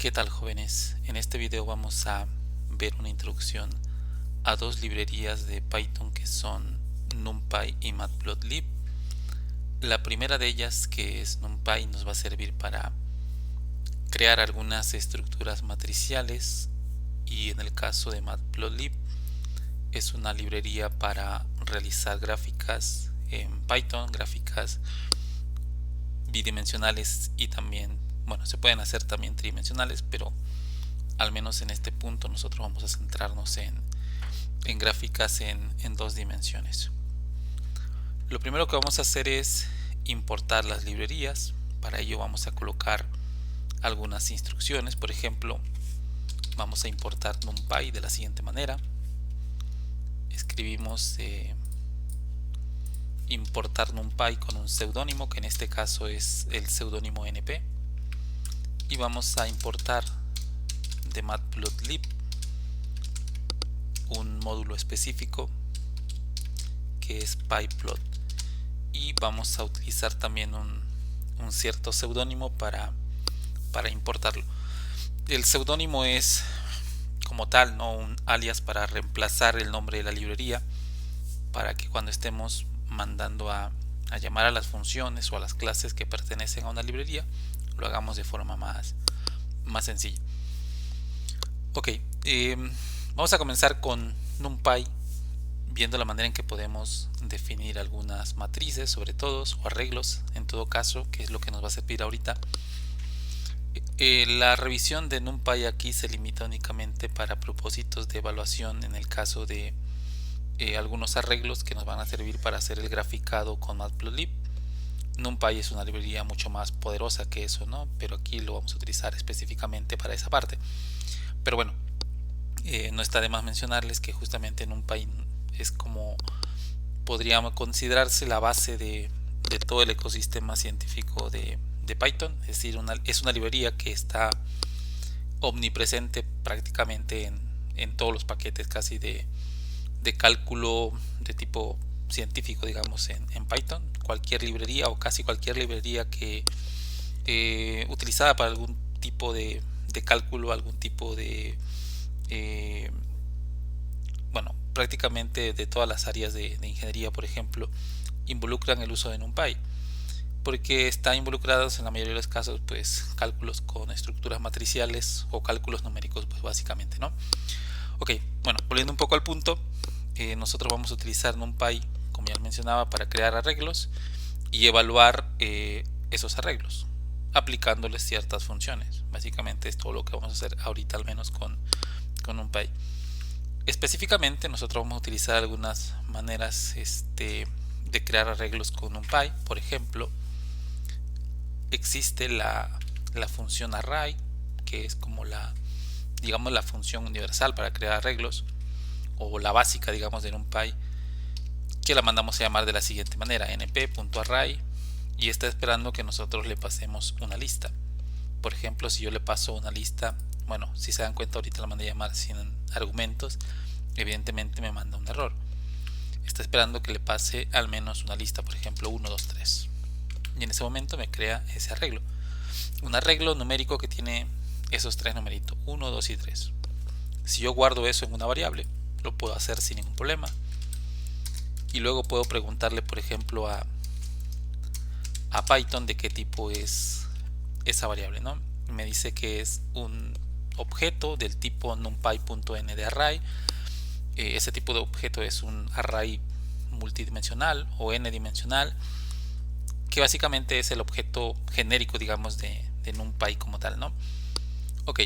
¿Qué tal, jóvenes? En este video vamos a ver una introducción a dos librerías de Python que son NumPy y Matplotlib. La primera de ellas, que es NumPy, nos va a servir para crear algunas estructuras matriciales, y en el caso de Matplotlib es una librería para realizar gráficas en Python, gráficas bidimensionales y también, bueno, se pueden hacer también tridimensionales, pero al menos en este punto nosotros vamos a centrarnos en gráficas en dos dimensiones. Lo primero que vamos a hacer es importar las librerías. Para ello vamos a colocar algunas instrucciones. Por ejemplo, vamos a importar NumPy de la siguiente manera. Escribimos importar NumPy con un seudónimo, que en este caso es el seudónimo np, y vamos a importar de Matplotlib un módulo específico que es pyplot, y vamos a utilizar también un cierto seudónimo para importarlo. El seudónimo es como tal, ¿no?, un alias para reemplazar el nombre de la librería, para que cuando estemos mandando a llamar a las funciones o a las clases que pertenecen a una librería lo hagamos de forma más sencilla. Ok, vamos a comenzar con NumPy, viendo la manera en que podemos definir algunas matrices, sobre todo, o arreglos en todo caso, que es lo que nos va a servir ahorita. La revisión de NumPy aquí se limita únicamente para propósitos de evaluación en el caso de algunos arreglos que nos van a servir para hacer el graficado con Matplotlib. NumPy es una librería mucho más poderosa que eso, ¿no? Pero aquí lo vamos a utilizar específicamente para esa parte. Pero bueno, no está de más mencionarles que justamente NumPy es como podría considerarse la base de todo el ecosistema científico de Python. Es decir, es una librería que está omnipresente prácticamente en todos los paquetes casi de cálculo de tipo científico, digamos, en Python. Cualquier librería o casi cualquier librería que utilizada para algún tipo de cálculo, algún tipo de bueno, prácticamente de todas las áreas de ingeniería, por ejemplo, involucran el uso de NumPy, porque está involucrados en la mayoría de los casos pues cálculos con estructuras matriciales o cálculos numéricos, pues básicamente, ¿no? Ok, bueno, volviendo un poco al punto, nosotros vamos a utilizar NumPy, como ya mencionaba, para crear arreglos y evaluar esos arreglos aplicándoles ciertas funciones. Básicamente es todo lo que vamos a hacer ahorita, al menos con NumPy. Específicamente nosotros vamos a utilizar algunas maneras de crear arreglos con NumPy. Por ejemplo, existe la función array, que es como digamos la función universal para crear arreglos, o la básica, digamos, de NumPy, que la mandamos a llamar de la siguiente manera: np.array, y está esperando que nosotros le pasemos una lista. Por ejemplo, si yo le paso una lista, bueno, si se dan cuenta ahorita la mandé a llamar sin argumentos, evidentemente me manda un error. Está esperando que le pase al menos una lista, por ejemplo 1, 2, 3, y en ese momento me crea ese arreglo, un arreglo numérico que tiene esos tres numeritos, 1, 2 y 3. Si yo guardo eso en una variable, lo puedo hacer sin ningún problema, y luego puedo preguntarle, por ejemplo, a Python de qué tipo es esa variable, ¿no? Me dice que es un objeto del tipo numpy.n de array. Ese tipo de objeto es un array multidimensional o n dimensional, que básicamente es el objeto genérico, digamos, de NumPy como tal, ¿no? Ok,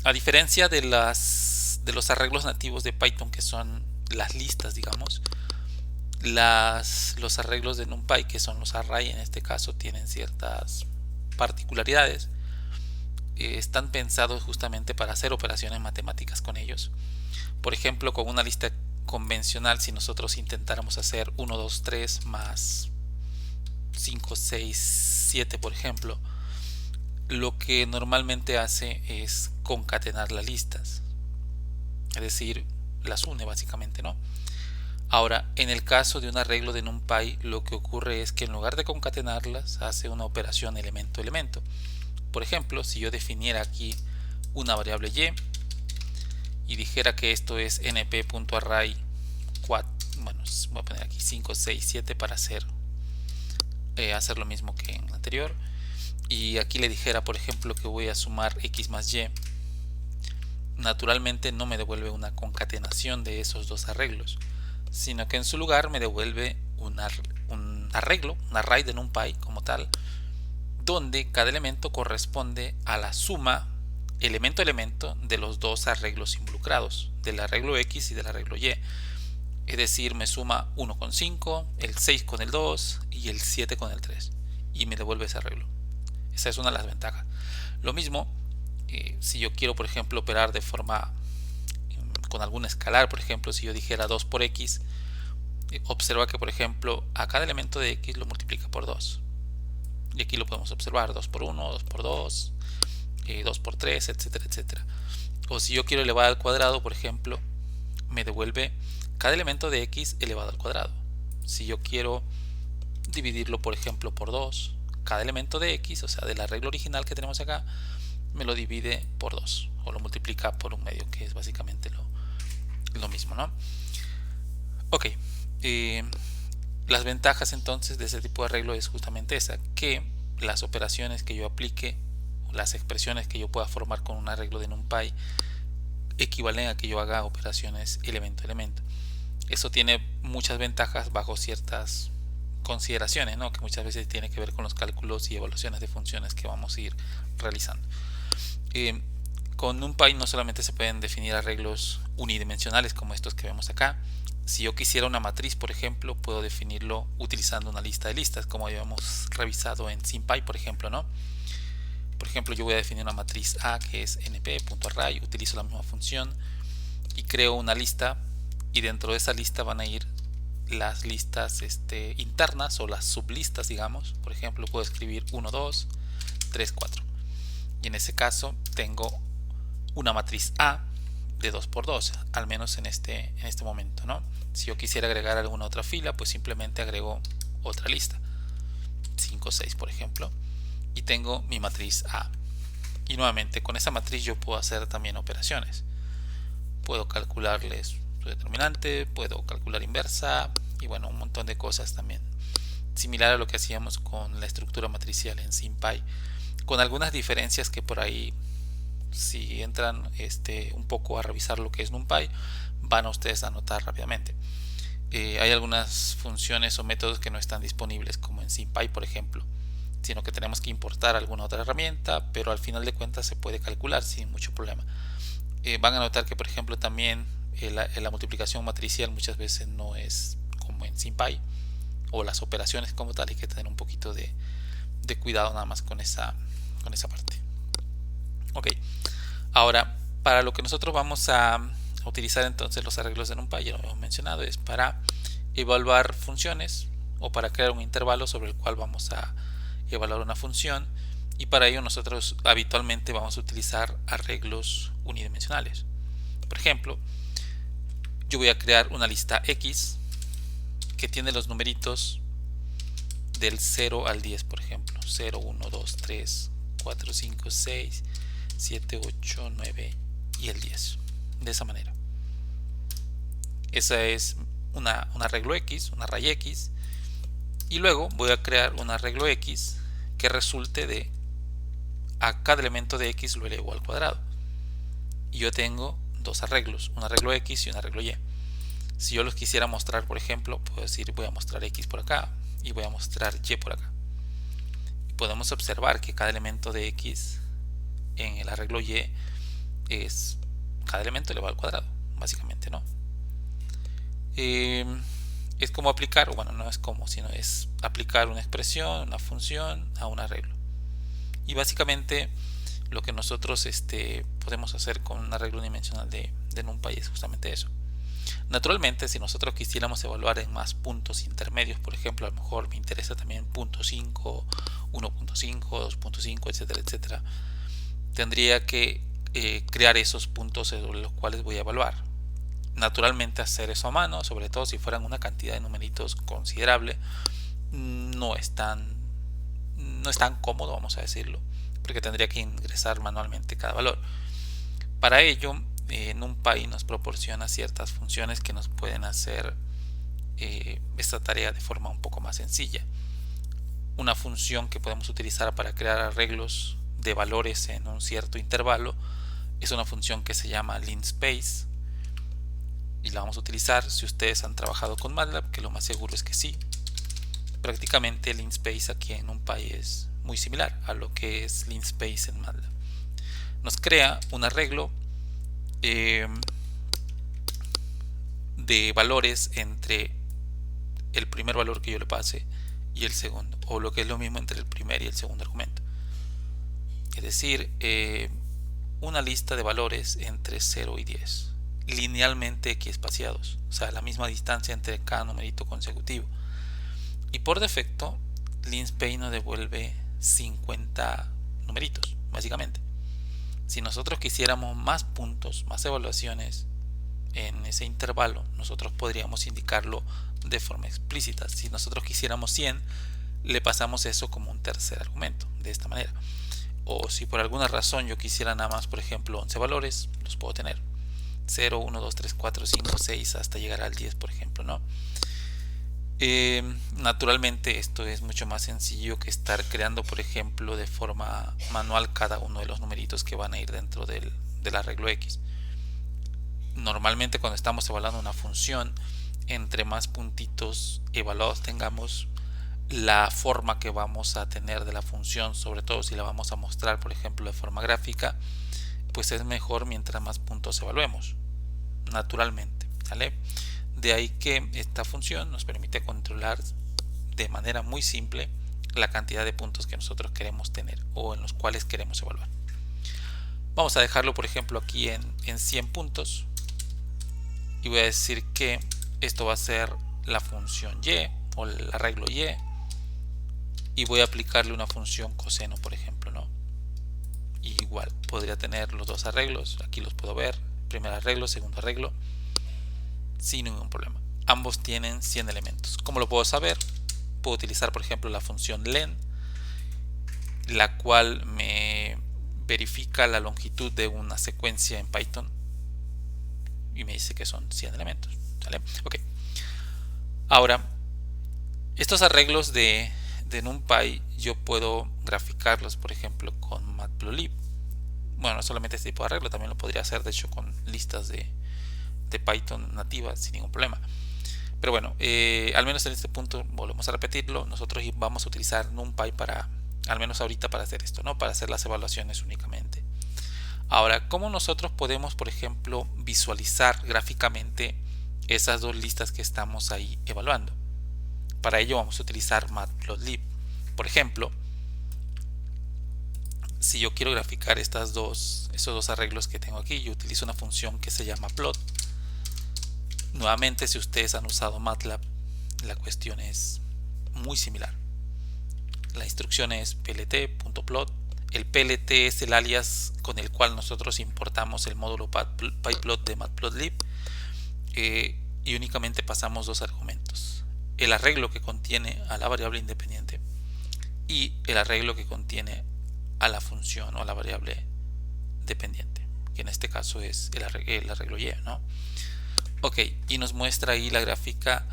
a diferencia de los arreglos nativos de Python, que son las listas, digamos, los arreglos de NumPy, que son los array en este caso, tienen ciertas particularidades. Están pensados justamente para hacer operaciones matemáticas con ellos. Por ejemplo, con una lista convencional, si nosotros intentáramos hacer 1, 2, 3 más 5, 6, 7, por ejemplo, lo que normalmente hace es concatenar las listas, es decir, las une básicamente, ¿no? Ahora, en el caso de un arreglo de NumPy, lo que ocurre es que en lugar de concatenarlas, hace una operación elemento-elemento. por ejemplo, si yo definiera aquí una variable y dijera que esto es np.array 4, bueno, voy a poner aquí 5, 6, 7 para hacer lo mismo que en el anterior, y aquí le dijera, por ejemplo, que voy a sumar x más y, naturalmente no me devuelve una concatenación de esos dos arreglos, sino que en su lugar me devuelve un arreglo, un array de NumPy como tal, donde cada elemento corresponde a la suma elemento a elemento de los dos arreglos involucrados, del arreglo X y del arreglo Y. Es decir, me suma 1 con 5, el 6 con el 2 y el 7 con el 3, y me devuelve ese arreglo. Esa es una de las ventajas. Lo mismo, si yo quiero, por ejemplo, operar de forma con algún escalar, por ejemplo, si yo dijera 2 por X, observa que, por ejemplo, a cada elemento de X lo multiplica por 2. Y aquí lo podemos observar, 2 por 1, 2 por 2, 2 por 3, etcétera, etcétera. O si yo quiero elevar al cuadrado, por ejemplo, me devuelve cada elemento de X elevado al cuadrado. Si yo quiero dividirlo, por ejemplo, por 2, cada elemento de X, o sea, del arreglo original que tenemos acá, me lo divide por 2 o lo multiplica por un medio, que es básicamente lo mismo, ¿no? Ok, las ventajas entonces de ese tipo de arreglo es justamente esa, que las operaciones que yo aplique, las expresiones que yo pueda formar con un arreglo de NumPy, equivalen a que yo haga operaciones elemento a elemento. Eso tiene muchas ventajas bajo ciertas consideraciones, ¿no? Que muchas veces tiene que ver con los cálculos y evaluaciones de funciones que vamos a ir realizando. Con NumPy no solamente se pueden definir arreglos unidimensionales como estos que vemos acá. Si yo quisiera una matriz, por ejemplo, puedo definirlo utilizando una lista de listas, como habíamos revisado en SymPy, por ejemplo, ¿no? Por ejemplo, yo voy a definir una matriz A que es np.array, utilizo la misma función y creo una lista, y dentro de esa lista van a ir las listas internas o las sublistas, digamos. Por ejemplo, puedo escribir 1, 2, 3, 4. Y en ese caso tengo una matriz A de 2 por 2, al menos en este momento, ¿no? Si yo quisiera agregar alguna otra fila, pues simplemente agrego otra lista, 5, 6 por ejemplo, y tengo mi matriz A. Y nuevamente con esa matriz yo puedo hacer también operaciones. Puedo calcularles su determinante, puedo calcular inversa y bueno, un montón de cosas también. Similar a lo que hacíamos con la estructura matricial en SymPy, con algunas diferencias que por ahí, si entran un poco a revisar lo que es NumPy, van a ustedes a notar rápidamente. Hay algunas funciones o métodos que no están disponibles como en SymPy, por ejemplo, sino que tenemos que importar alguna otra herramienta, pero al final de cuentas se puede calcular sin mucho problema. Van a notar que, por ejemplo, también la multiplicación matricial muchas veces no es como en SymPy, o las operaciones como tal. Hay que tener un poquito de cuidado nada más con esa parte. Ok, ahora para lo que nosotros vamos a utilizar entonces los arreglos de NumPy, ya lo hemos mencionado, es para evaluar funciones o para crear un intervalo sobre el cual vamos a evaluar una función, y para ello nosotros habitualmente vamos a utilizar arreglos unidimensionales. Por ejemplo, yo voy a crear una lista X que tiene los numeritos del 0 al 10, por ejemplo, 0, 1, 2, 3, 4, 5, 6, 7, 8, 9 y el 10. De esa manera. Esa es un arreglo X, un array X, y luego voy a crear un arreglo X que resulte de a cada elemento de X lo elevo al cuadrado, y yo tengo dos arreglos, un arreglo X y un arreglo Y. Si yo los quisiera mostrar, por ejemplo, puedo decir voy a mostrar X por acá y voy a mostrar Y por acá, y podemos observar que cada elemento de X en el arreglo Y es cada elemento elevado al cuadrado, básicamente, ¿no? Es como aplicar, bueno, no es como, sino es aplicar una expresión, una función a un arreglo. Y básicamente lo que nosotros podemos hacer con un arreglo unidimensional de NumPy es justamente eso. Naturalmente, si nosotros quisiéramos evaluar en más puntos intermedios, por ejemplo, a lo mejor me interesa también punto 5, 1.5, 2.5, etcétera, etcétera, tendría que crear esos puntos sobre los cuales voy a evaluar. Naturalmente, hacer eso a mano, sobre todo si fueran una cantidad de numeritos considerable, no es tan cómodo, vamos a decirlo, porque tendría que ingresar manualmente cada valor. Para ello, NumPy nos proporciona ciertas funciones que nos pueden hacer esta tarea de forma un poco más sencilla. Una función que podemos utilizar para crear arreglos de valores en un cierto intervalo es una función que se llama linspace, y la vamos a utilizar si ustedes han trabajado con MATLAB, que lo más seguro es que sí. Prácticamente linspace aquí en NumPy es muy similar a lo que es linspace en MATLAB. Nos crea un arreglo de valores entre el primer valor que yo le pase y el segundo, o lo que es lo mismo entre el primer y el segundo argumento. Es decir, una lista de valores entre 0 y 10, linealmente equiespaciados, o sea, la misma distancia entre cada numerito consecutivo. Y por defecto, linspace nos devuelve 50 numeritos, básicamente. Si nosotros quisiéramos más puntos, más evaluaciones en ese intervalo, nosotros podríamos indicarlo de forma explícita. Si nosotros quisiéramos 100, le pasamos eso como un tercer argumento, de esta manera. O si por alguna razón yo quisiera nada más, por ejemplo, 11 valores, los puedo tener 0, 1, 2, 3, 4, 5, 6 hasta llegar al 10, por ejemplo, ¿no? Naturalmente esto es mucho más sencillo que estar creando, por ejemplo, de forma manual cada uno de los numeritos que van a ir dentro del arreglo X. Normalmente cuando estamos evaluando una función, entre más puntitos evaluados tengamos, la forma que vamos a tener de la función, sobre todo si la vamos a mostrar, por ejemplo, de forma gráfica, pues es mejor mientras más puntos evaluemos, naturalmente, ¿vale? De ahí que esta función nos permite controlar de manera muy simple la cantidad de puntos que nosotros queremos tener o en los cuales queremos evaluar. Vamos a dejarlo, por ejemplo, aquí en 100 puntos, y voy a decir que esto va a ser la función y o el arreglo y voy a aplicarle una función coseno, por ejemplo, ¿no? Y igual podría tener los dos arreglos, aquí los puedo ver, primer arreglo, segundo arreglo, sin ningún problema. Ambos tienen 100 elementos. ¿Cómo lo puedo saber? Puedo utilizar, por ejemplo, la función len, la cual me verifica la longitud de una secuencia en Python y me dice que son 100 elementos, ¿vale? Ok. Ahora, estos arreglos de NumPy yo puedo graficarlos, por ejemplo, con Matplotlib. Bueno, no solamente este tipo de arreglo, también lo podría hacer, de hecho, con listas de Python nativas sin ningún problema. Pero bueno, al menos en este punto, volvemos a repetirlo, nosotros vamos a utilizar NumPy para, al menos ahorita, para hacer esto, ¿no? Para hacer las evaluaciones únicamente. Ahora, ¿cómo nosotros podemos, por ejemplo, visualizar gráficamente esas dos listas que estamos ahí evaluando? Para ello vamos a utilizar Matplotlib. Por ejemplo, si yo quiero graficar esos dos arreglos que tengo aquí, yo utilizo una función que se llama plot. Nuevamente, si ustedes han usado MATLAB, la cuestión es muy similar. La instrucción es plt.plot. El plt es el alias con el cual nosotros importamos el módulo pyplot de Matplotlib, y únicamente pasamos dos argumentos: el arreglo que contiene a la variable independiente y el arreglo que contiene a la función o a la variable dependiente, que en este caso es el arreglo y, ¿no? Ok, y nos muestra ahí la gráfica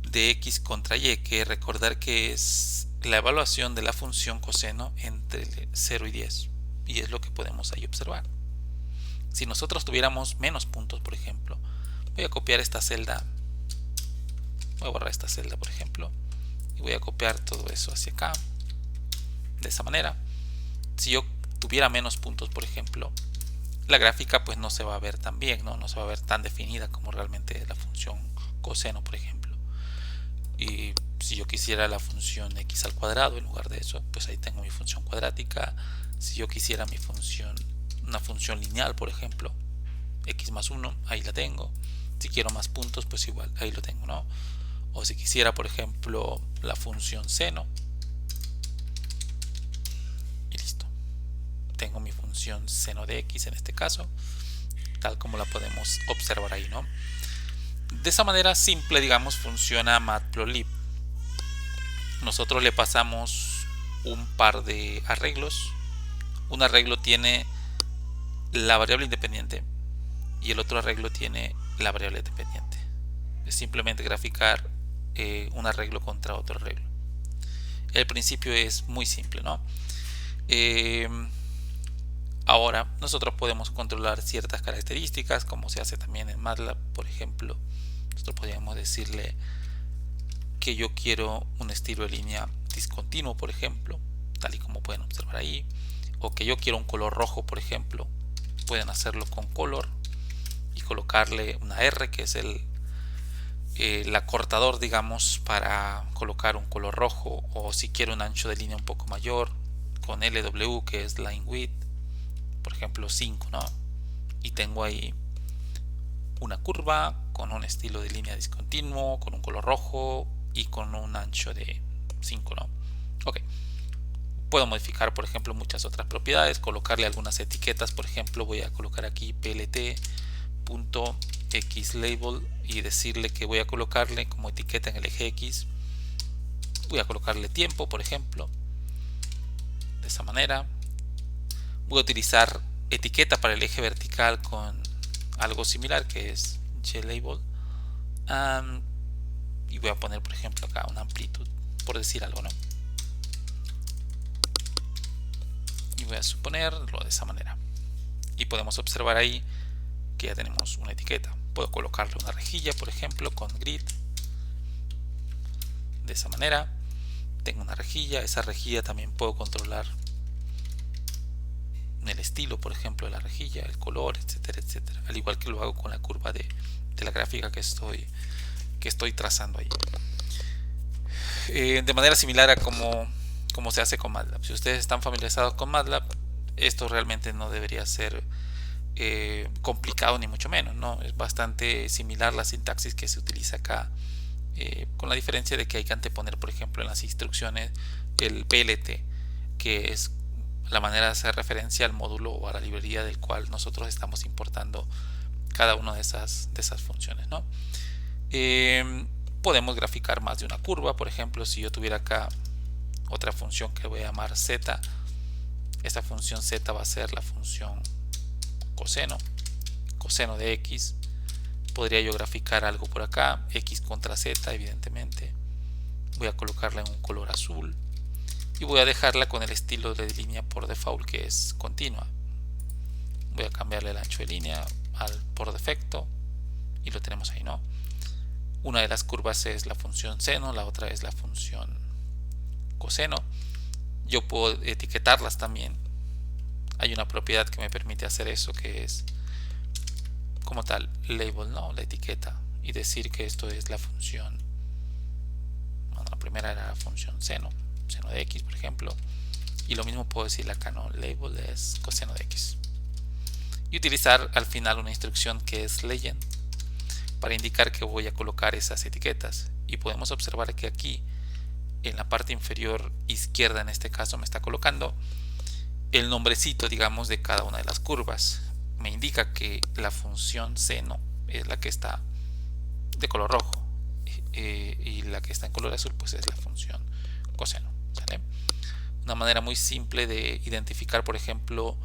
de x contra y, que recordar que es la evaluación de la función coseno entre 0 y 10, y es lo que podemos ahí observar. Si nosotros tuviéramos menos puntos, por ejemplo, voy a copiar esta celda, voy a borrar esta celda, por ejemplo, y voy a copiar todo eso hacia acá, de esa manera. Si yo tuviera menos puntos, por ejemplo, la gráfica pues no se va a ver tan bien, no se va a ver tan definida como realmente la función coseno, por ejemplo. Y si yo quisiera la función x al cuadrado en lugar de eso, pues ahí tengo mi función cuadrática. Si yo quisiera una función lineal, por ejemplo, x más 1, ahí la tengo. Si quiero más puntos, pues igual, ahí lo tengo, ¿no? O si quisiera, por ejemplo, la función seno, y listo. Tengo mi función seno de x en este caso, tal como la podemos observar ahí, ¿no? De esa manera simple, digamos, funciona Matplotlib. Nosotros le pasamos un par de arreglos un arreglo tiene la variable independiente y el otro arreglo tiene la variable dependiente. Es simplemente graficar un arreglo contra otro arreglo. El principio es muy simple, ¿no? Ahora nosotros podemos controlar ciertas características, como se hace también en MATLAB. Por ejemplo, nosotros podríamos decirle que yo quiero un estilo de línea discontinuo, por ejemplo, tal y como pueden observar ahí, o que yo quiero un color rojo, por ejemplo. Pueden hacerlo con color y colocarle una R, que es el acortador, digamos, para colocar un color rojo, o si quiero un ancho de línea un poco mayor, con LW, que es line width, por ejemplo 5, ¿no? Y tengo ahí una curva con un estilo de línea discontinuo, con un color rojo y con un ancho de 5, ¿no? Ok. Puedo modificar, por ejemplo, muchas otras propiedades, colocarle algunas etiquetas. Por ejemplo, voy a colocar aquí plt.xlabel y decirle que voy a colocarle como etiqueta en el eje X. Voy a colocarle tiempo, por ejemplo, de esa manera. Voy a utilizar etiqueta para el eje vertical con algo similar, que es glabel. Y voy a poner, por ejemplo, acá una amplitud, por decir algo, ¿no? Y voy a suponerlo de esa manera. Y podemos observar ahí que ya tenemos una etiqueta. Puedo colocarle una rejilla, por ejemplo, con grid. De esa manera. Tengo una rejilla. Esa rejilla también puedo controlar el estilo, por ejemplo, de la rejilla, el color, etcétera, etcétera. Al igual que lo hago con la curva de la gráfica que estoy trazando ahí. De manera similar a como se hace con MATLAB. Si ustedes están familiarizados con MATLAB, esto realmente no debería ser complicado ni mucho menos, ¿no? Es bastante similar la sintaxis que se utiliza acá, con la diferencia de que hay que anteponer, por ejemplo, en las instrucciones el PLT, que es la manera de hacer referencia al módulo o a la librería del cual nosotros estamos importando cada una de esas funciones, ¿no? Podemos graficar más de una curva. Por ejemplo, si yo tuviera acá otra función que voy a llamar z, esta función z va a ser la función coseno de x. Podría yo graficar algo por acá, x contra z, evidentemente. Voy a colocarla en un color azul y voy a dejarla con el estilo de línea por default, que es continua. Voy a cambiarle el ancho de línea por defecto y lo tenemos ahí, ¿no? Una de las curvas es la función seno, la otra es la función coseno. Yo puedo etiquetarlas también. Hay una propiedad que me permite hacer eso, que es como tal label, ¿no? La etiqueta, y decir que esto es la función. Bueno, la primera era la función seno de x, por ejemplo, y lo mismo puedo decirle acá, ¿no? Label es coseno de x, y utilizar al final una instrucción que es legend para indicar que voy a colocar esas etiquetas. Y podemos observar que aquí en la parte inferior izquierda, en este caso, me está colocando el nombrecito, digamos, de cada una de las curvas. Me indica que la función seno es la que está de color rojo, y la que está en color azul pues es la función coseno, ¿sale? Una manera muy simple de identificar, por ejemplo,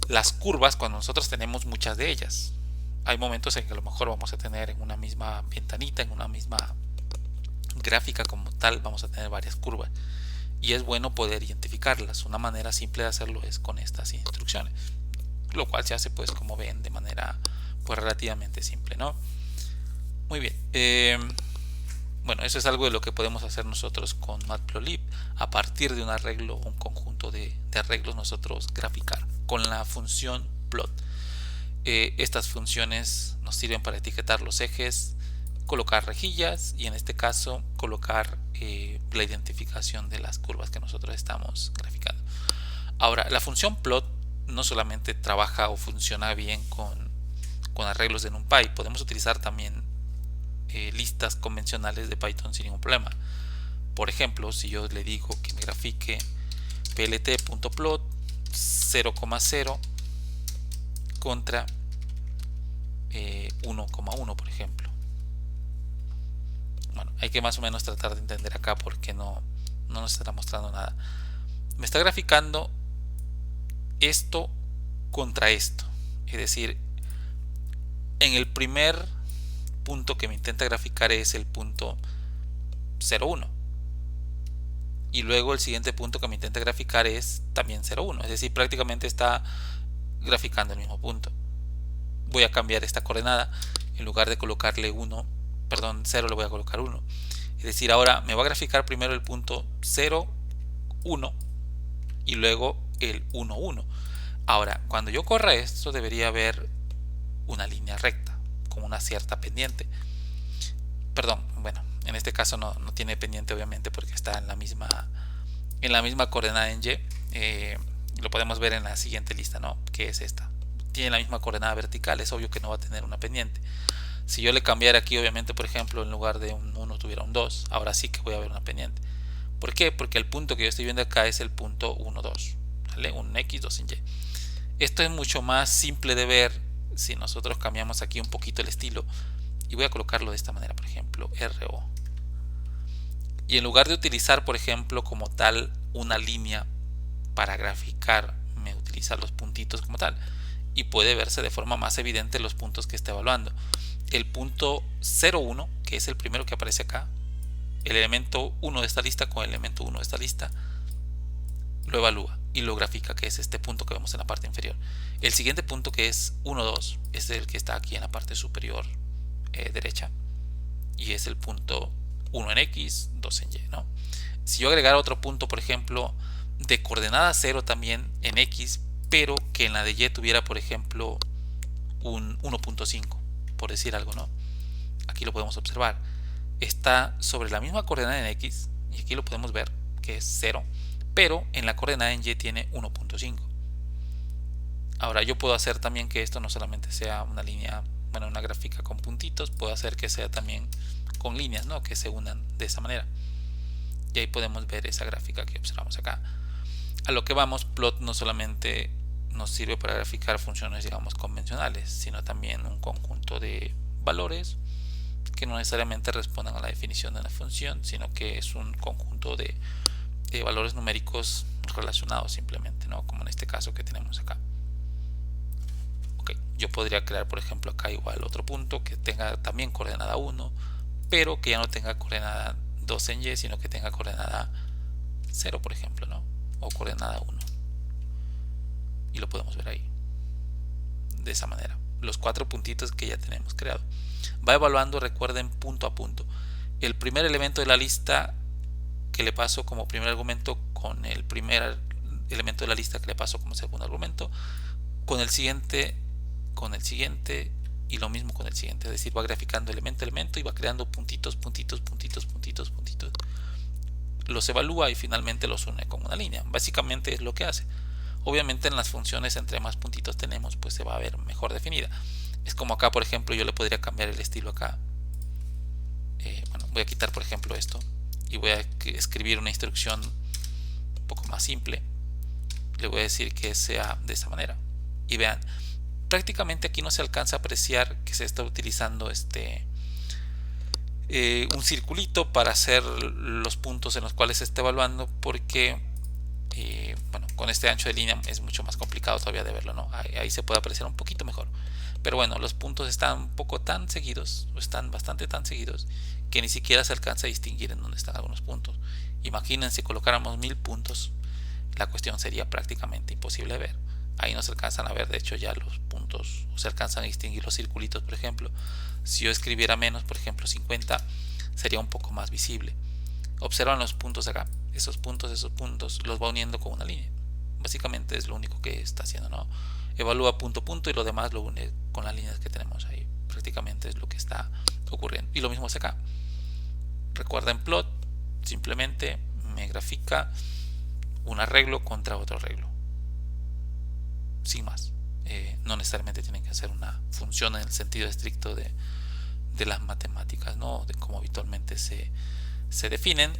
las curvas cuando nosotros tenemos muchas de ellas. Hay momentos en que a lo mejor vamos a tener en una misma ventanita, en una misma gráfica como tal, vamos a tener varias curvas, y es bueno poder identificarlas. Una manera simple de hacerlo es con estas instrucciones, lo cual se hace, pues, como ven, de manera pues relativamente simple, ¿no? Muy bien. Bueno, eso es algo de lo que podemos hacer nosotros con Matplotlib. A partir de un arreglo, un conjunto de arreglos, nosotros graficar con la función plot. Estas funciones nos sirven para etiquetar los ejes, colocar rejillas y en este caso colocar la identificación de las curvas que nosotros estamos graficando. Ahora, la función plot no solamente trabaja o funciona bien con arreglos de NumPy, podemos utilizar también listas convencionales de Python sin ningún problema. Por ejemplo, si yo le digo que me grafique plt.plot 0,0 contra 1,1, por ejemplo. Bueno, hay que más o menos tratar de entender acá porque no nos está mostrando nada. Me está graficando esto contra esto. Es decir, en el primer punto que me intenta graficar es el punto 0,1. Y luego el siguiente punto que me intenta graficar es también 0,1. Es decir, prácticamente está graficando el mismo punto. Voy a cambiar esta coordenada. En lugar de colocarle 0, le voy a colocar 1. Es decir, ahora me va a graficar primero el punto 0, 1 y luego el 1, 1. Ahora, cuando yo corra esto, debería haber una línea recta con una cierta pendiente. Perdón, bueno, en este caso no tiene pendiente, obviamente, porque está en la misma coordenada en Y. Lo podemos ver en la siguiente lista, ¿no? Que es esta. Tiene la misma coordenada vertical, es obvio que no va a tener una pendiente. Si yo le cambiara aquí, obviamente, por ejemplo, en lugar de un 1 tuviera un 2, ahora sí que voy a ver una pendiente. ¿Por qué? Porque el punto que yo estoy viendo acá es el punto 1, 2, ¿vale? Un X, 2 en Y. Esto es mucho más simple de ver si nosotros cambiamos aquí un poquito el estilo. Y voy a colocarlo de esta manera, por ejemplo, RO. Y en lugar de utilizar, por ejemplo, como tal una línea para graficar, me utiliza los puntitos como tal. Y puede verse de forma más evidente los puntos que está evaluando. El punto 0,1, que es el primero que aparece acá, el elemento 1 de esta lista con el elemento 1 de esta lista, lo evalúa y lo grafica, que es este punto que vemos en la parte inferior. El siguiente punto, que es 1, 2, es el que está aquí en la parte superior derecha, y es el punto 1 en X, 2 en Y, ¿no? Si yo agregara otro punto, por ejemplo, de coordenada 0 también en X, pero que en la de Y tuviera, por ejemplo, un 1.5, por decir algo, ¿no? Aquí lo podemos observar. Está sobre la misma coordenada en X, y aquí lo podemos ver, que es 0, pero en la coordenada en Y tiene 1.5. Ahora yo puedo hacer también que esto no solamente sea una línea, bueno, una gráfica con puntitos, puedo hacer que sea también con líneas, ¿no? Que se unan de esa manera. Y ahí podemos ver esa gráfica que observamos acá. A lo que vamos, plot no solamente nos sirve para graficar funciones, digamos, convencionales, sino también un conjunto de valores que no necesariamente respondan a la definición de una función, sino que es un conjunto de valores numéricos relacionados simplemente, ¿no? Como en este caso que tenemos acá. Yo podría crear, por ejemplo, acá igual otro punto que tenga también coordenada 1, pero que ya no tenga coordenada 2 en Y, sino que tenga coordenada 0, por ejemplo, ¿no? O coordenada 1. Y lo podemos ver ahí. De esa manera. Los 4 puntitos que ya tenemos creado. Va evaluando, recuerden, punto a punto. El primer elemento de la lista que le paso como primer argumento con el primer elemento de la lista que le paso como segundo argumento, con el siguiente y lo mismo con el siguiente. Es decir, va graficando elemento a elemento y va creando puntitos, puntitos, puntitos, puntitos, puntitos. Los evalúa y finalmente los une con una línea. Básicamente es lo que hace. Obviamente en las funciones, entre más puntitos tenemos, pues se va a ver mejor definida. Es como acá, por ejemplo, yo le podría cambiar el estilo acá. Bueno, voy a quitar, por ejemplo, esto y voy a escribir una instrucción un poco más simple. Le voy a decir que sea de esa manera. Y vean, prácticamente aquí no se alcanza a apreciar que se está utilizando un circulito para hacer los puntos en los cuales se está evaluando, porque bueno, con este ancho de línea es mucho más complicado todavía de verlo, ¿no? Ahí se puede apreciar un poquito mejor, pero bueno, los puntos están un poco tan seguidos, o están bastante tan seguidos, que ni siquiera se alcanza a distinguir en dónde están algunos puntos. Imagínense, si colocáramos 1000 puntos, la cuestión sería prácticamente imposible de ver. Ahí no se alcanzan a ver, de hecho, ya los puntos, o se alcanzan a distinguir los circulitos, por ejemplo. Si yo escribiera menos, por ejemplo 50, sería un poco más visible. Observan los puntos acá, esos puntos los va uniendo con una línea. Básicamente es lo único que está haciendo, ¿no? Evalúa punto a punto y lo demás lo une con las líneas que tenemos ahí. Prácticamente es lo que está ocurriendo. Y lo mismo es acá. Recuerden, plot simplemente me grafica un arreglo contra otro arreglo, sin más. No necesariamente tienen que hacer una función en el sentido estricto de las matemáticas, ¿no? De cómo habitualmente se definen.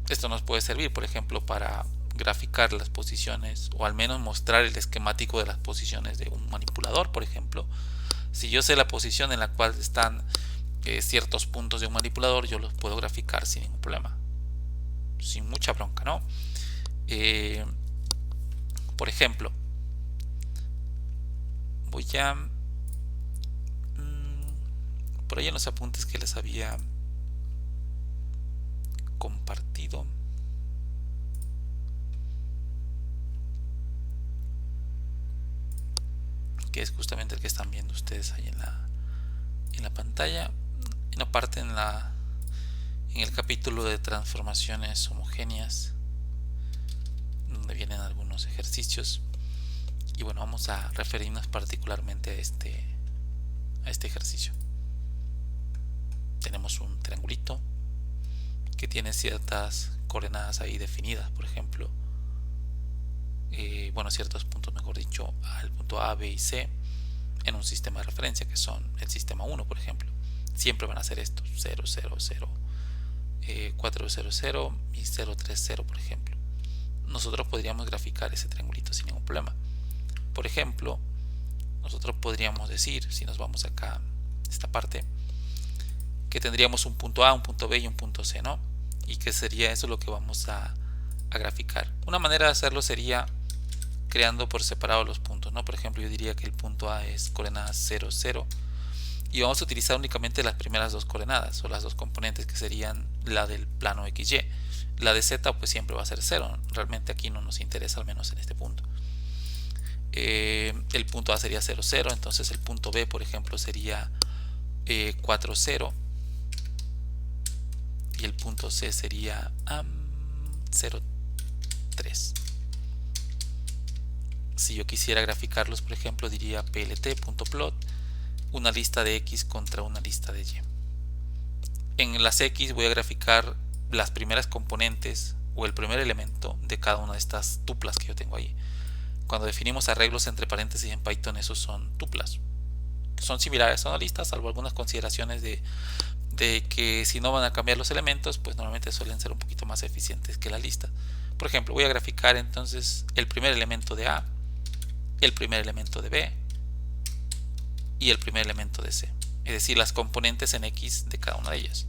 Esto nos puede servir, por ejemplo, para graficar las posiciones, o al menos mostrar el esquemático de las posiciones de un manipulador, por ejemplo. Si yo sé la posición en la cual están ciertos puntos de un manipulador, yo los puedo graficar sin ningún problema, sin mucha bronca, ¿no? Por ejemplo, voy a por ahí en los apuntes que les había compartido, que es justamente el que están viendo ustedes ahí en la pantalla, en la parte en el capítulo de transformaciones homogéneas, donde vienen algunos ejercicios. Y bueno, vamos a referirnos particularmente a este ejercicio. Tenemos un triangulito que tiene ciertas coordenadas ahí definidas, por ejemplo, ciertos puntos, mejor dicho, el punto A, B y C en un sistema de referencia que son el sistema 1, por ejemplo. Siempre van a ser estos 0, 0, 0, 4, 0, 0 y 0, 3, 0, por ejemplo. Nosotros podríamos graficar ese triangulito sin ningún problema. Por ejemplo, nosotros podríamos decir, si nos vamos acá, esta parte, que tendríamos un punto A, un punto B y un punto C, ¿no? Y que sería eso lo que vamos a graficar. Una manera de hacerlo sería creando por separado los puntos, ¿no? Por ejemplo, yo diría que el punto A es coordenada 0, 0 y vamos a utilizar únicamente las primeras dos coordenadas o las dos componentes, que serían la del plano XY. La de Z pues siempre va a ser 0, realmente aquí no nos interesa, al menos en este punto. El punto A sería 0, 0, entonces el punto B, por ejemplo, sería 4, 0 y el punto C sería 0, 3. Si yo quisiera graficarlos, por ejemplo, diría plt.plot una lista de X contra una lista de Y. En las X voy a graficar las primeras componentes o el primer elemento de cada una de estas tuplas que yo tengo ahí. Cuando definimos arreglos entre paréntesis en Python, esos son tuplas. Son similares a una lista, salvo algunas consideraciones de que si no van a cambiar los elementos, pues normalmente suelen ser un poquito más eficientes que la lista. Por ejemplo, voy a graficar entonces el primer elemento de A, el primer elemento de B y el primer elemento de C, es decir, las componentes en X de cada una de ellas.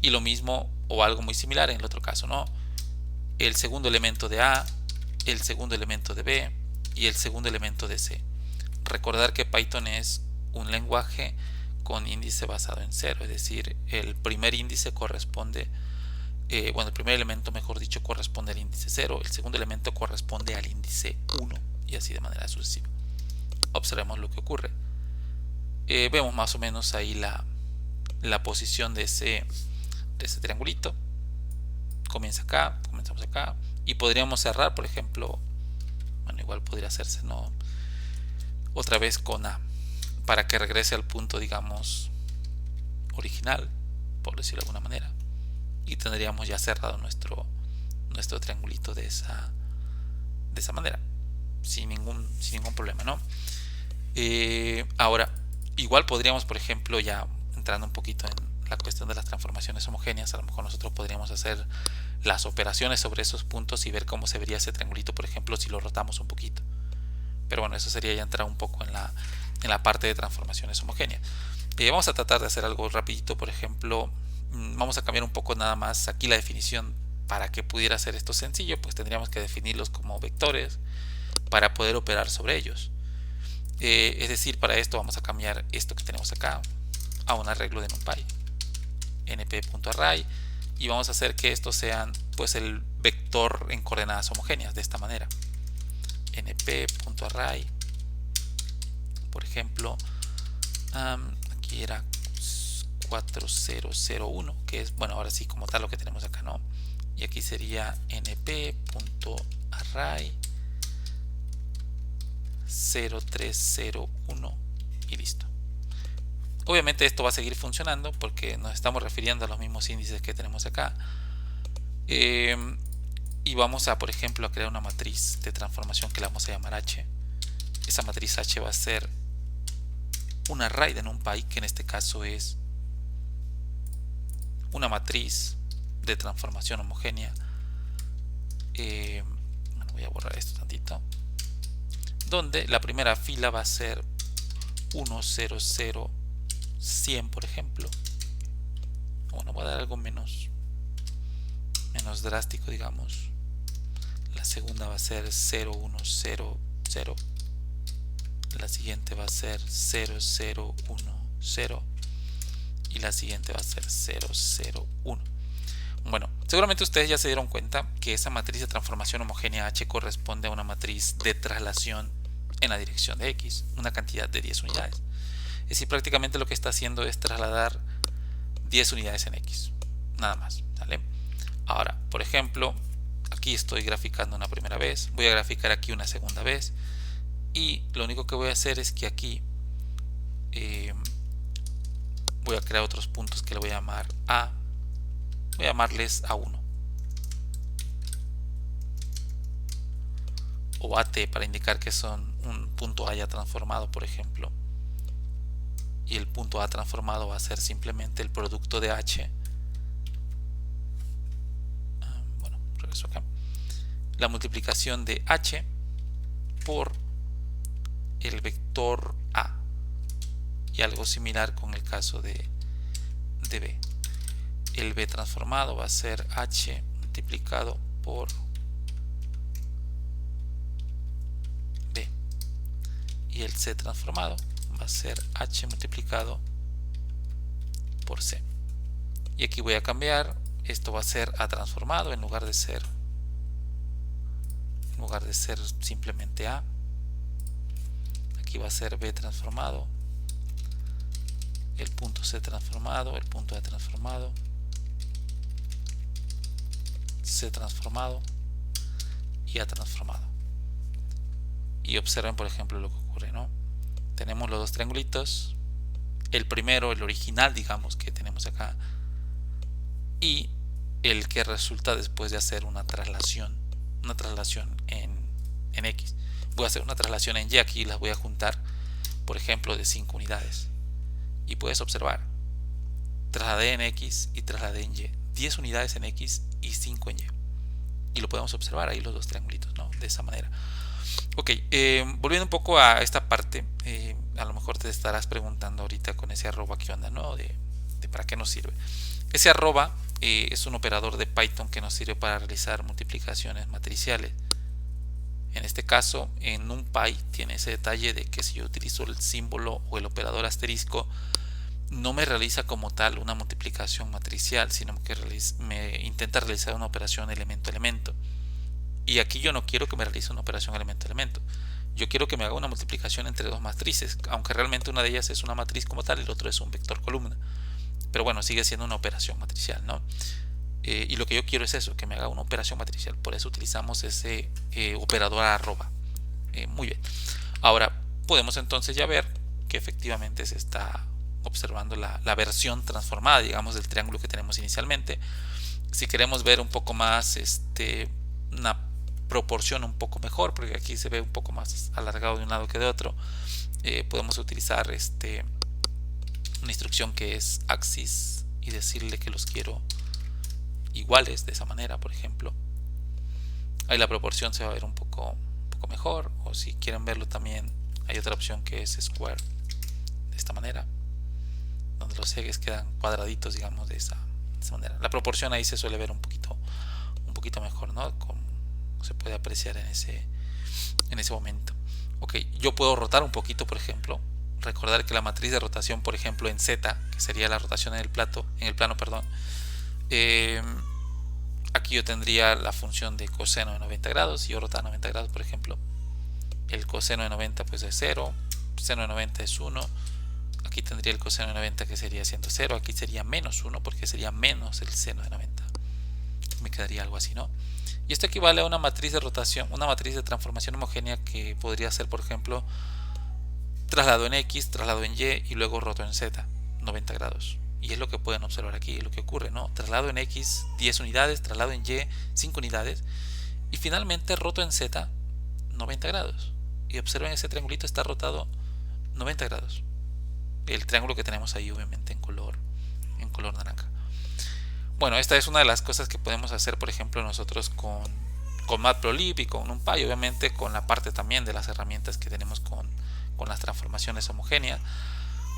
Y lo mismo o algo muy similar en el otro caso, ¿no? El segundo elemento de A, el segundo elemento de B y el segundo elemento de C. Recordar que Python es un lenguaje con índice basado en 0, es decir, el primer índice corresponde, el primer elemento, mejor dicho, corresponde al índice 0, el segundo elemento corresponde al índice 1 y así de manera sucesiva. Observemos lo que ocurre. Vemos más o menos ahí la posición de ese triangulito. Comienza acá, comenzamos acá y podríamos cerrar, por ejemplo, igual podría hacerse, ¿no? Otra vez con A para que regrese al punto, digamos, original, por decirlo de alguna manera, y tendríamos ya cerrado nuestro triangulito de esa manera, sin ningún problema, ¿no? Ahora, igual podríamos, por ejemplo, ya entrando un poquito en la cuestión de las transformaciones homogéneas, a lo mejor nosotros podríamos hacer las operaciones sobre esos puntos y ver cómo se vería ese triangulito, por ejemplo, si lo rotamos un poquito. Pero bueno, eso sería ya entrar un poco en la parte de transformaciones homogéneas. Vamos a tratar de hacer algo rapidito. Por ejemplo, vamos a cambiar un poco nada más aquí la definición. Para que pudiera ser esto sencillo, pues tendríamos que definirlos como vectores para poder operar sobre ellos. Es decir, para esto vamos a cambiar esto que tenemos acá a un arreglo de NumPy, np.array, y vamos a hacer que estos sean pues el vector en coordenadas homogéneas de esta manera. np.array, por ejemplo, aquí era 4001, que es, bueno, ahora sí como tal lo que tenemos acá, ¿no? Y aquí sería np.array 0301 y listo. Obviamente esto va a seguir funcionando porque nos estamos refiriendo a los mismos índices que tenemos acá. Y vamos a, por ejemplo, a crear una matriz de transformación que la vamos a llamar H. Esa matriz H va a ser un array de NumPy, que en este caso es una matriz de transformación homogénea. Voy a borrar esto tantito, donde la primera fila va a ser 1, 0, 0, 100, por ejemplo. Bueno, voy a dar algo menos drástico, digamos. la segunda va a ser 0, 1, 0, 0, la siguiente va a ser 0, 0, 1, 0 y la siguiente va a ser 0, 0, 1. Bueno, seguramente ustedes ya se dieron cuenta que esa matriz de transformación homogénea H corresponde a una matriz de traslación en la dirección de X, una cantidad de 10 unidades. Es decir, prácticamente lo que está haciendo es trasladar 10 unidades en X, nada más, ¿vale? Ahora, por ejemplo, aquí estoy graficando una primera vez, voy a graficar aquí una segunda vez y lo único que voy a hacer es que aquí voy a crear otros puntos que le voy a llamar A, voy a llamarles A1 o AT para indicar que son un punto A ya transformado, por ejemplo, y el punto A transformado va a ser simplemente el producto de H. Bueno, regreso acá, la multiplicación de H por el vector A, y algo similar con el caso de B. El B transformado va a ser H multiplicado por B y el C transformado va a ser H multiplicado por C. Y aquí voy a cambiar, esto va a ser A transformado en lugar de ser simplemente A. Aquí va a ser B transformado, el punto C transformado, el punto A transformado, C transformado y A transformado. Y observen, por ejemplo, lo que ocurre, ¿no? Tenemos los dos triangulitos, el primero, el original, digamos, que tenemos acá, y el que resulta después de hacer una traslación en X. Voy a hacer una traslación en Y, aquí las voy a juntar, por ejemplo, de 5 unidades. Y puedes observar, trasladé en X y trasladé en Y, 10 unidades en X y 5 en Y. Y lo podemos observar ahí los dos triangulitos, ¿no? De esa manera. Ok, volviendo un poco a esta parte, a lo mejor te estarás preguntando ahorita con ese arroba qué onda, ¿no? De para qué nos sirve. Ese arroba es un operador de Python que nos sirve para realizar multiplicaciones matriciales. En este caso, en NumPy tiene ese detalle de que si yo utilizo el símbolo o el operador asterisco, no me realiza como tal una multiplicación matricial, sino que me intenta realizar una operación elemento-elemento. Y aquí yo no quiero que me realice una operación elemento-elemento. Yo quiero que me haga una multiplicación entre dos matrices, aunque realmente una de ellas es una matriz como tal y el otro es un vector columna. Pero bueno, sigue siendo una operación matricial, ¿no? Y lo que yo quiero es eso, que me haga una operación matricial. Por eso utilizamos ese operador arroba. Muy bien. Ahora podemos entonces ya ver que efectivamente se está observando la versión transformada, digamos, del triángulo que tenemos inicialmente. Si queremos ver un poco más una proporción un poco mejor, porque aquí se ve un poco más alargado de un lado que de otro, podemos utilizar una instrucción que es axis y decirle que los quiero iguales de esa manera, por ejemplo. Ahí la proporción se va a ver un poco mejor, o si quieren verlo también hay otra opción que es square, de esta manera, donde los ejes quedan cuadraditos, digamos, de esa manera. La proporción ahí se suele ver un poquito mejor, ¿no? Como se puede apreciar en ese momento. Ok, yo puedo rotar un poquito, por ejemplo. Recordar que la matriz de rotación, por ejemplo, en Z, que sería la rotación en el plano, aquí yo tendría la función de coseno de 90 grados. Si yo rotara 90 grados, por ejemplo, el coseno de 90 pues es 0, seno de 90 es 1. Aquí tendría el coseno de 90 que sería siendo 0, aquí sería menos 1 porque sería menos el seno de 90. Me quedaría algo así, ¿no? Y esto equivale a una matriz de rotación, una matriz de transformación homogénea que podría ser, por ejemplo, traslado en X, traslado en Y y luego roto en Z, 90 grados. Y es lo que pueden observar aquí, lo que ocurre, ¿no? Traslado en X, 10 unidades, traslado en Y, 5 unidades. Y finalmente roto en Z, 90 grados. Y observen, ese triangulito está rotado 90 grados. El triángulo que tenemos ahí, obviamente, en color naranja. Bueno, esta es una de las cosas que podemos hacer, por ejemplo, nosotros con Matplotlib y con NumPy, obviamente, con la parte también de las herramientas que tenemos con las transformaciones homogéneas.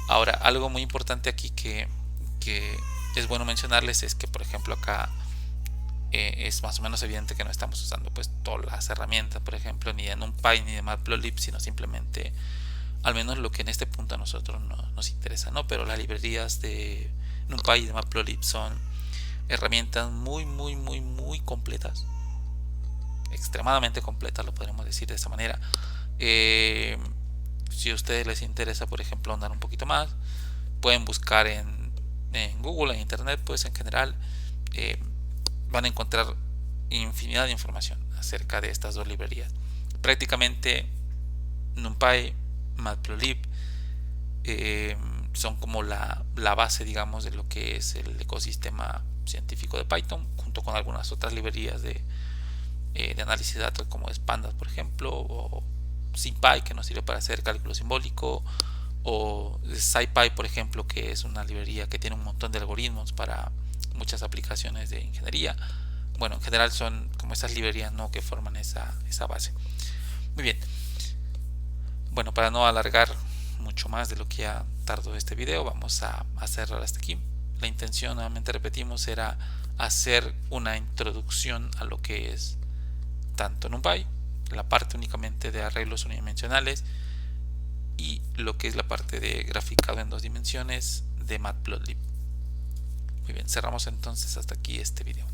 Ahora, algo muy importante aquí que es bueno mencionarles es que, por ejemplo, acá es más o menos evidente que no estamos usando pues todas las herramientas, por ejemplo, ni de NumPy ni de Matplotlib, sino simplemente al menos lo que en este punto a nosotros nos interesa, ¿no? Pero las librerías de NumPy y de Matplotlib son herramientas muy completas, extremadamente completas, lo podríamos decir de esa manera. Si a ustedes les interesa, por ejemplo, andar un poquito más, pueden buscar en Google, en Internet, pues en general van a encontrar infinidad de información acerca de estas dos librerías. Prácticamente NumPy, Matplotlib son como la base, digamos, de lo que es el ecosistema científico de Python, junto con algunas otras librerías de análisis de datos como es Pandas, por ejemplo, o SymPy, que nos sirve para hacer cálculo simbólico, o SciPy, por ejemplo, que es una librería que tiene un montón de algoritmos para muchas aplicaciones de ingeniería. Bueno, en general son como esas librerías, ¿no?, que forman esa base. Muy bien. Bueno, para no alargar mucho más de lo que ya tardó este video, vamos a cerrar hasta aquí. La intención, nuevamente repetimos, era hacer una introducción a lo que es tanto NumPy, la parte únicamente de arreglos unidimensionales, y lo que es la parte de graficado en 2 dimensiones de Matplotlib. Muy bien, cerramos entonces hasta aquí este video.